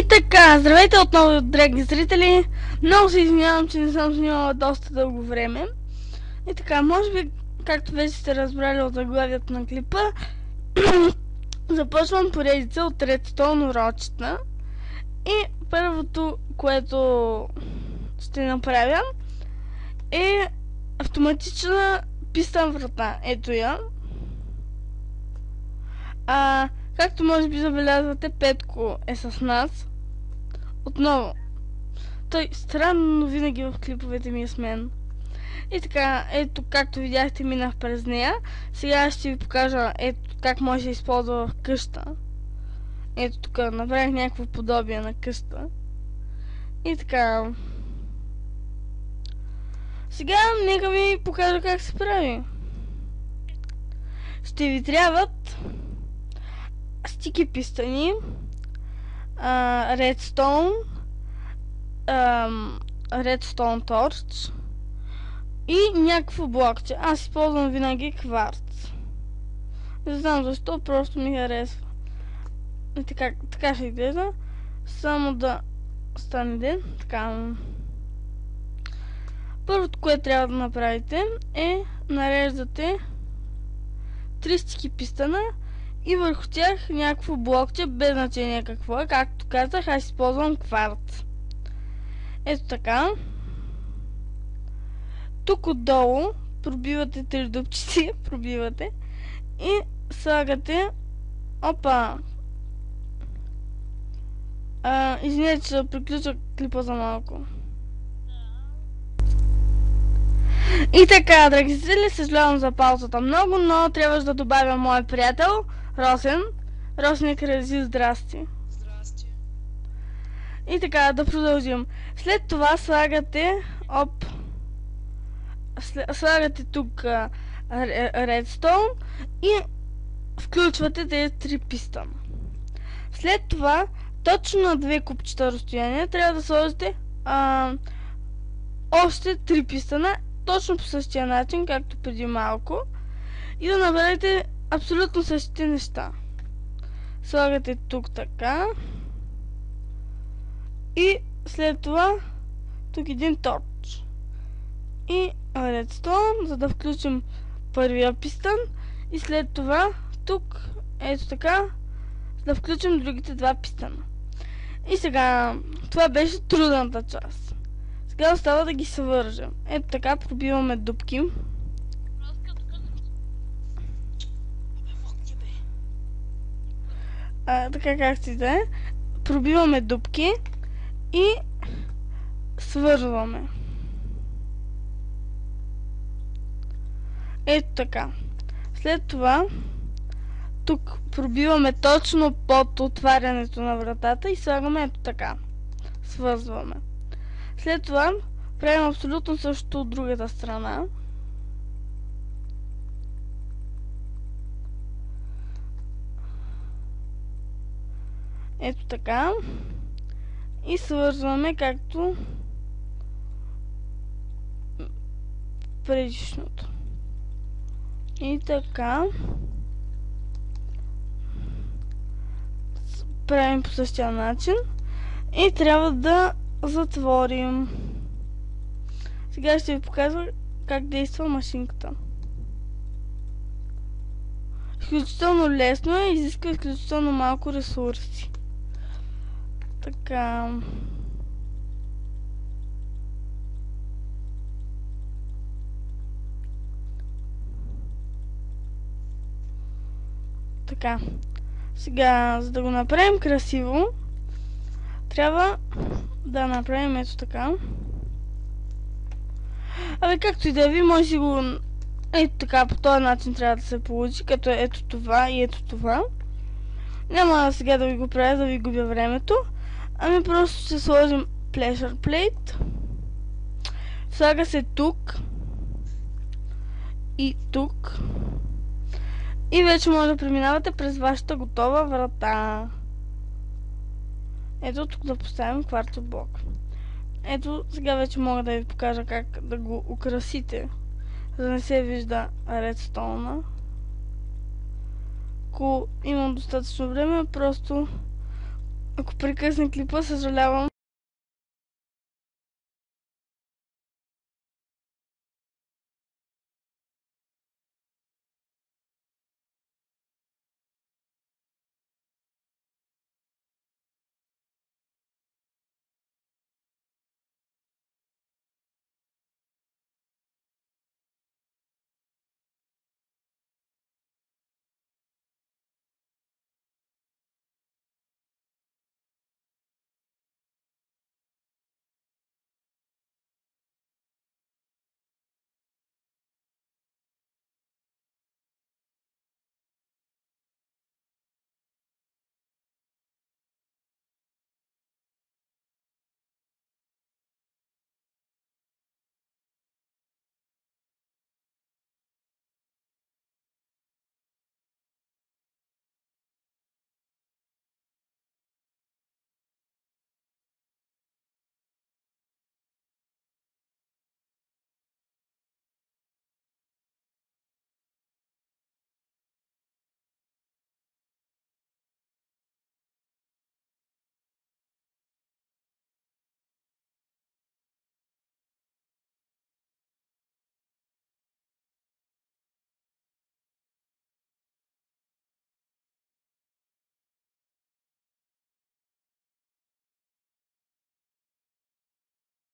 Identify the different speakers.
Speaker 1: И така, здравейте отново, драги зрители. Много се извинявам, че не съм снимала доста дълго време. И така, може би, както вече сте разбрали от заглавието на клипа, започвам поредица от Redstone урочета. И първото, което ще направя, е автоматична пистан врата. Ето я. Както може би забелязвате, Петко е с нас. Отново. Той странно винаги в клиповете ми е с мен. И така, ето както видяхте, минах през нея. Сега ще ви покажа ето как може да използва в къща. Ето тук направих някакво подобие на къща. И така. Сега нека ви покажа как се прави. Ще ви трябват стики пистани, редстоун, редстоун торч и някакво блокче. Аз използвам винаги кварц. Не знам защо, просто ми харесва. И така ще изглежда. Само да стане ден. Така. Първото, което трябва да направите, е нареждате 3 стики пистана и върху тях някакво блокче, без значение какво е. Както казах, аз използвам кварц. Ето така. Тук отдолу пробивате 3 дупчици, пробивате и слагате. Опа! Извинете, че приключа клипа за малко. И така, драги зрители, съжалявам за паузата много, но трябваше да добавя моят приятел Росен. Росен, кажи здрасти.
Speaker 2: Здрасти.
Speaker 1: И така, да продължим. След това слагате слагате тук редстоун и включвате тези 3 пистана. След това, точно на 2 купчета разстояние, трябва да сложите още 3 пистана, точно по същия начин, както преди малко, и да направите абсолютно същите неща. Слагате тук така и след това тук един торч и редстоун, за да включим първия пистан, и след това тук ето така, за да включим другите 2 пистана. И сега, това беше трудната част. Сега остава да ги съвържем. Ето така, пробиваме дупки. Така както и да е. Пробиваме дупки и свързваме. Ето така. След това тук пробиваме точно под отварянето на вратата и слагаме ето така. Свързваме. След това правим абсолютно същото от другата страна. Ето така. И свързваме както предишното. И така. Правим по същия начин. И трябва да затворим. Сега ще ви покажа как действа машинката. Изключително лесно е и изисква изключително малко ресурси. Така. Така. Сега, за да го направим красиво, трябва да направим ето така. Както и да ви, може си го ето така, по този начин трябва да се получи, като ето това и ето това. Няма сега да ви го правя, да ви губя времето. Просто ще сложим pressure plate. Слага се тук и тук. И вече може да преминавате през вашата готова врата. Ето тук да поставим кварцов блок. Ето сега вече мога да ви покажа как да го украсите, за да не се вижда редстоуна. Ако имам достатъчно време, просто Ако прекъсна клипа, съжалявам.